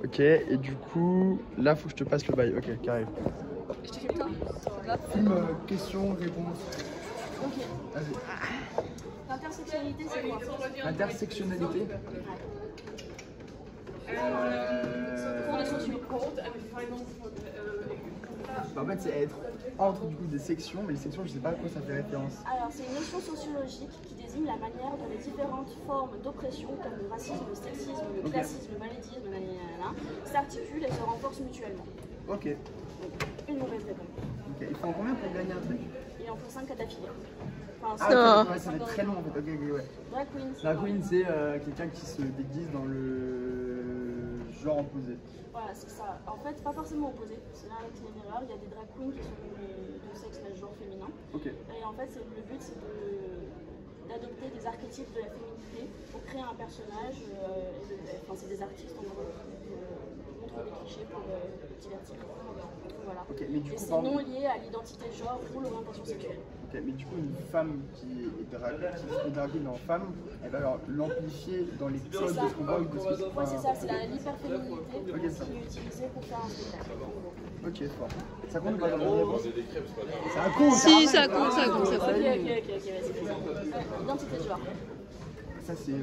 Ok, et du coup, là, faut que je te passe le bail. Ok, carré. Je te fais le temps. Film, question, réponse. Ok. Vas-y. L'intersexualité, c'est quoi? Intersectionnalité. Cours de sociaux. En fait, c'est être entre du coup des sections, mais les sections, je sais pas à quoi ça fait référence. Alors, c'est une notion sociologique qui désigne la manière dont les différentes formes d'oppression, comme le racisme, le sexisme, le classisme, le validisme, s'articulent et se renforcent mutuellement. Ok. Une mauvaise réponse. Ok. Il faut en combien pour gagner un truc? Il en faut 5 à d'affilée. Enfin, Ah, ok, ouais, ça va être très long en fait. Ok, ouais. Drag queen. Drag queen, c'est quelqu'un qui se déguise dans le genre opposé. Voilà, c'est ça. En fait, pas forcément opposé. C'est là avec une erreur. Il y a des drag queens qui sont de sexe, mais genre féminin. Ok. Et en fait, le but, c'est d'adopter des archétypes de la féminité pour créer un personnage. Enfin, c'est des artistes en gros qui montrent des clichés pour divertir. Voilà. Okay, mais du coup, et c'est non lié à l'identité de genre ou l'orientation sexuelle. Ok, mais du coup, une femme qui est drag queen en femme, elle va alors l'amplifier dans les codes de ce qu'on voit ou de ce que c'est. Ouais, c'est ça, c'est l'hyperféminité qui est utilisée pour faire un spectacle. Ok, fort. Ça compte pas dans la réponse? Ça compte. Si, ça compte, ça compte. Ok, c'est faisant. L'identité de genre. Ça, c'est.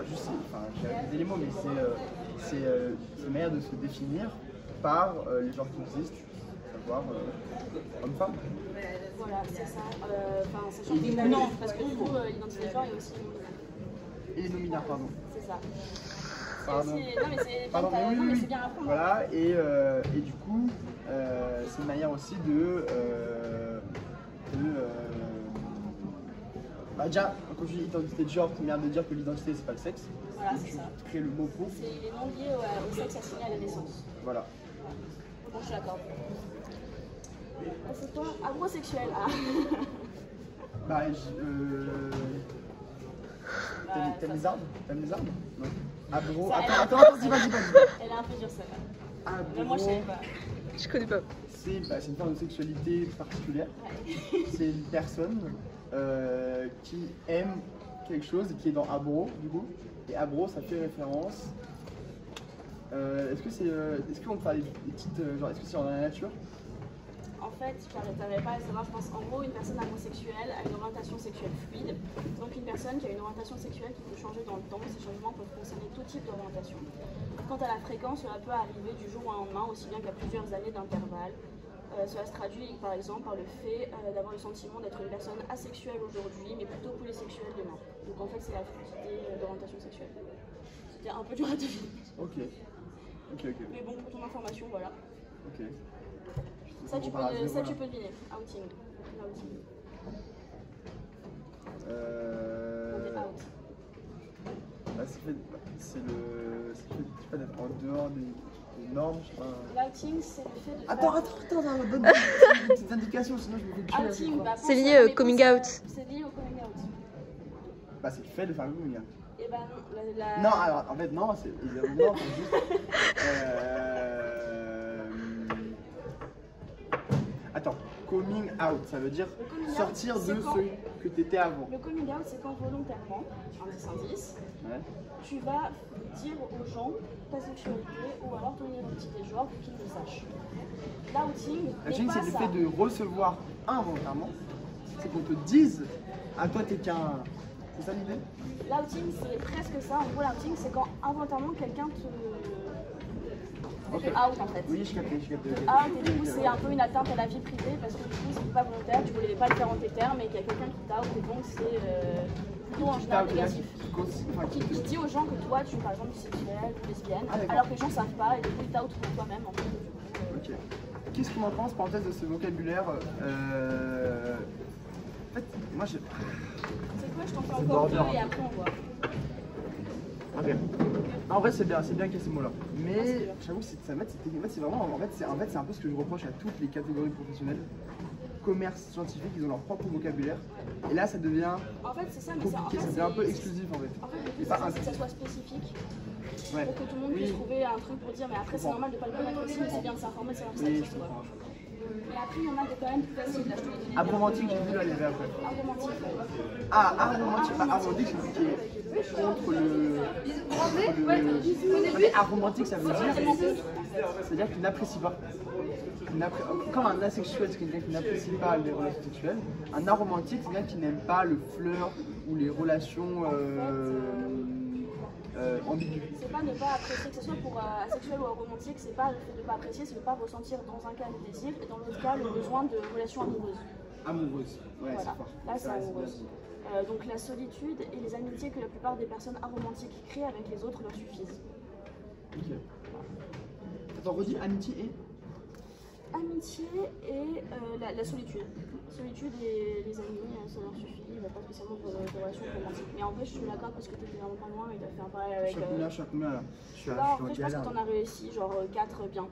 Juste, enfin, j'ai des éléments, mais c'est une manière de se définir par les genres qui existent, savoir homme-femme. Voilà, c'est ça. Enfin, sachant que non, parce que du coup, l'identité de genre est aussi non-binaire. Et les non-binaires, pardon. C'est ça. Pardon. Non, mais c'est Pardon, mais oui, c'est bien à apprendre. Voilà, et du coup, c'est une manière aussi de déjà, quand je dis identité de genre, c'est bien de dire que l'identité c'est pas le sexe. Voilà, c'est ça. Créer le mot pour. C'est les noms liés au sexe assigné à la naissance. Voilà. Bon, je suis d'accord. C'est toi, agrosexuel. Ah. T'aimes les arbres? T'aimes les arbres? Non. Agro. Ça, Attends, dis-moi. Elle est un peu dure celle-là. Agro. Moi je savais pas. Je connais pas. C'est une forme de sexualité particulière. Ouais. C'est une personne qui aime quelque chose et qui est dans abro du coup. Et abro, ça fait référence. Est-ce qu'on peut parler des petites genre est-ce que c'est dans la nature? En fait, je n'arrêterai pas à savoir, je pense en gros une personne homosexuelle a une orientation sexuelle fluide. Donc une personne qui a une orientation sexuelle qui peut changer dans le temps, ces changements peuvent concerner tout type d'orientation. Quant à la fréquence, cela peut arriver du jour au lendemain, aussi bien qu'à plusieurs années d'intervalle. Cela se traduit par exemple par le fait d'avoir le sentiment d'être une personne asexuelle aujourd'hui, mais plutôt polysexuelle demain. Donc en fait, c'est la fluidité d'orientation sexuelle. C'était un peu dur à deviner. Ok. Mais bon, pour ton information, voilà. Ok. Ça, tu peux deviner. Outing. On est out. C'est le fait d'être en dehors des normes, je sais pas. L'outing, c'est le fait de. Attends, donne des petites indications, sinon je me fais tuer. Outing, c'est lié au coming out. C'est lié au coming out. Bah, c'est le fait de faire le coming out. Et bah non, Non, alors en fait, non, c'est juste. Attends, coming out, ça veut dire sortir de ce que tu étais avant. Le coming out, c'est quand volontairement, un 10, ouais. Tu vas dire aux gens ta sexualité ou alors ton identité de genre pour qu'ils le sachent. L'outing, c'est le fait de recevoir involontairement, c'est qu'on te dise à toi t'es qu'un. C'est ça l'idée? L'outing, c'est presque ça. En gros, l'outing, c'est quand involontairement quelqu'un te out en fait. Oui, je capte. Out, et du coup, c'est un peu une atteinte à la vie privée parce que du coup, c'est pas volontaire, tu voulais pas le faire en tes termes, et qu'il y a quelqu'un qui t'out, et donc c'est plutôt en général négatif. Qui dit aux gens que toi, tu es par exemple bisexuelle ou lesbienne, alors que les gens savent pas, et du coup, ils t'outent pour toi-même en fait. Ok. Qu'est-ce qu'on en pense, parenthèse, de ce vocabulaire En fait, moi je. C'est quoi, je t'en fais encore deux et après on voit. Ok. En vrai, c'est bien qu'il y ait ces mots-là. Mais j'avoue que c'est vraiment. En fait, c'est un peu ce que je reproche à toutes les catégories professionnelles. Commerce scientifique, ils ont leur propre vocabulaire. Et là, ça devient. En fait, c'est ça, mais compliqué, ça devient un peu exclusif en fait. En fait, le but, c'est que ça soit spécifique. Ouais. Pour que tout le monde puisse trouver un truc pour dire, mais après, c'est normal de ne pas le connaître aussi, mais c'est bien de s'informer, c'est leur ça existe. Mais après, il y en a des quand même plus faciles. Là, je te les donne. Aromantique, j'ai vu là les verbes. Aromantique. Ah, aromantique, bah, aromantique c'est ce qui est contre le. Mais aromantique ça veut dire. C'est-à-dire qu'il n'apprécie pas. Comme un asexuel, c'est quelqu'un qui n'apprécie pas les relations sexuelles. Un aromantique, c'est quelqu'un qui n'aime pas le flirt ou les relations ambiguës. C'est pas ne pas apprécier, que ce soit pour asexuel ou aromantique, c'est pas le fait de ne pas apprécier, c'est de ne pas ressentir dans un cas le désir et dans l'autre cas le besoin de relations amoureuses. Amoureuse, ouais, Voilà. c'est fort. Là, c'est amoureuse. Donc la solitude et les amitiés que la plupart des personnes aromantiques créent avec les autres leur suffisent. Ok. Attends, redis amitié et. Amitié et la solitude. Solitude et les amis, ça leur suffit, pas spécialement pour des relations romantiques. Mais en vrai, je suis d'accord parce que t'étais vraiment pas loin et t'as fait un parallèle avec. Je suis à combien là? Là, en vrai, je pense que t'en as réussi, genre 4 bien.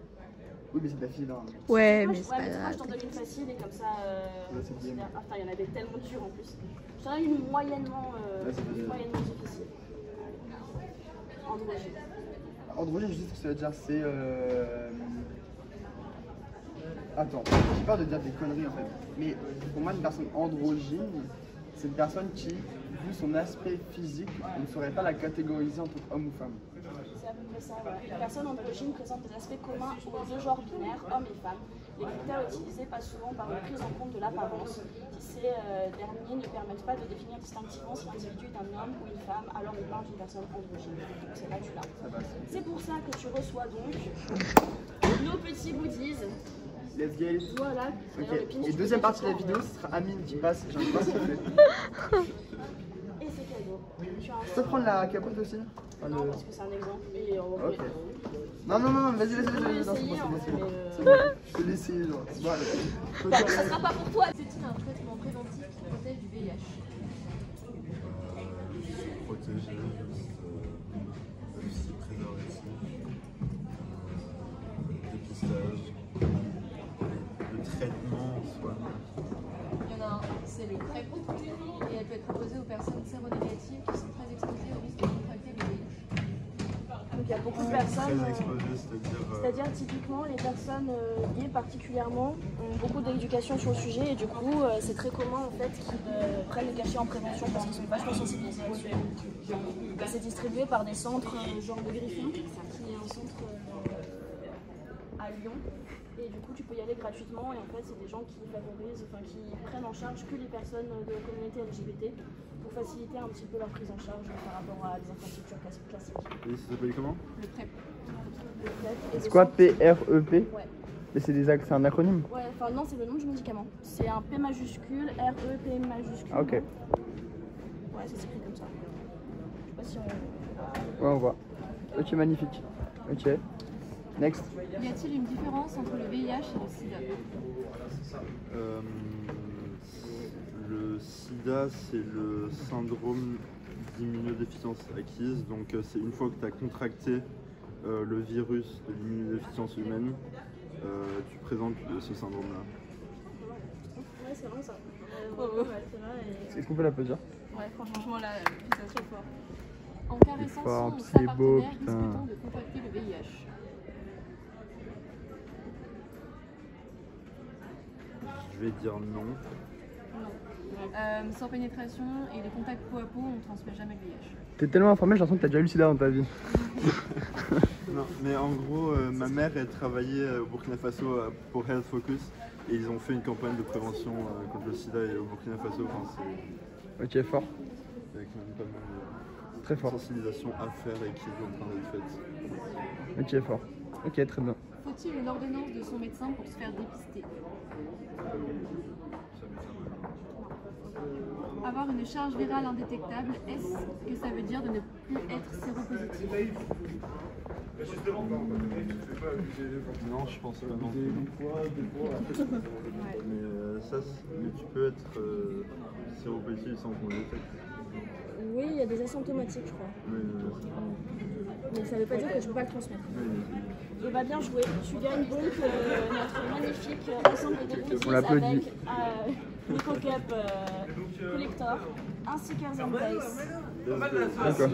Oui, mais c'est facile. Hein. Ouais, Moi, mais c'est pas moi, je grave. t'en donne une facile et comme ça. c'est bien. Ah, putain, il y en avait tellement durs en plus. Je t'en donne une moyennement, moyennement difficile. Androgyne. Androgyne, je sais ce que ça veut dire, c'est. Attends, j'ai peur de dire des conneries en fait. Mais pour moi, une personne androgyne, c'est une personne qui, vu son aspect physique, on ne saurait pas la catégoriser en tant qu'homme ou femme. C'est à peu près ça, ouais. Une personne androgyne présente des aspects communs aux deux genres binaires, hommes et femmes. Les critères utilisés passent souvent par une prise en compte de l'apparence. Si ces derniers ne permettent pas de définir distinctivement si l'individu est un homme ou une femme, alors on parle d'une personne androgyne. Donc c'est là tu l'as. C'est pour ça que tu reçois donc nos petits goodies. Let's get it. Voilà. Ok. Et deuxième partie de la vidéo, ce sera Amine qui passe. J'en ai pas ce fait. Et c'est cadeau. Je peux prendre la capote aussi? Enfin, Non, parce que c'est un exemple. Et on va Ok. Non, vas-y, essayer, non, hein, c'est bon. mais, Je vais l'essayer, genre. Bon, allez. ça sera pas pour toi. C'est-il un traitement préventif qui protège du VIH? Protéger, juste préservatif, dépistage, le traitement en soi. Il y en a un, c'est le PrEP, et elle peut être proposée aux personnes séronégatives qui sont très exposées au risque de contracter le VIH. Donc il y a beaucoup de personnes. Très exposé, c'est-à-dire. C'est-à-dire typiquement les personnes gays particulièrement ont beaucoup d'éducation sur le sujet et du coup c'est très commun en fait qu'ils prennent le cachet en prévention parce qu'ils sont vachement sensibilisés là-dessus. C'est distribué par des centres genre de Griffon, qui est un centre à Lyon. Et du coup tu peux y aller gratuitement et en fait c'est des gens qui favorisent, enfin qui prennent en charge que les personnes de la communauté LGBT pour faciliter un petit peu leur prise en charge par rapport à des infrastructures classiques. Et ça s'appelle comment? Le PrEP. C'est quoi PREP? Ouais. Mais c'est un acronyme? Ouais, enfin non, c'est le nom du médicament. C'est un P majuscule, R-E, P majuscule. Ah, ok. Ouais, ça s'écrit comme ça. Je sais pas si on... Ouais, on voit. Ok, magnifique. Ok. Next. Y a-t-il une différence entre le VIH et le sida? Le sida, c'est le syndrome d'immunodéficience acquise. Donc, c'est une fois que tu as contracté le virus de l'immunodéficience humaine, tu présentes ce syndrome-là. Ouais, c'est vrai ça. Ouais, c'est vrai. Et... Est-ce qu'on peut l'applaudir? Ouais, franchement, là, c'est très fort. En caressant fort, son ou sa c'est beau, partenaire, putain. risque-t-on de contracter le VIH? Je vais dire non. Non. Sans pénétration et les contacts peau à peau, on ne transmet jamais le VIH. T'es tellement informé, j'ai l'impression que t'as déjà eu le sida dans ta vie. Non, mais en gros, ma mère, elle travaillait au Burkina Faso pour Health Focus et ils ont fait une campagne de prévention contre le sida et au Burkina Faso. Enfin, Ok, fort. avec même pas mal Très de fort. sensibilisation à faire et qui est en train d'être faite. Ok, fort. Ok, très bien. Faut-il une ordonnance de son médecin pour se faire dépister? Avoir une charge virale indétectable, est-ce que ça veut dire de ne plus être séropositif? Non, je pense pas non plus. Mais tu peux être séropositif sans qu'on le détecte. Oui, il y a des asymptomatiques, je crois. Mais ça veut pas dire que je peux pas le transmettre. Et bah bien joué, tu gagnes donc notre magnifique ensemble de goodies On l'applaudit. avec Nico Cup Collector ainsi qu'un Embrace. D'accord.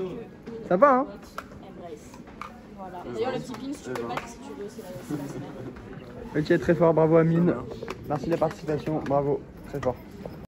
Sympa, hein? Embrace. Voilà. D'ailleurs le petit pin si tu peux le mettre si tu veux, c'est la semaine. Ok, très fort, bravo Amine. Merci de la participation, bravo, très fort.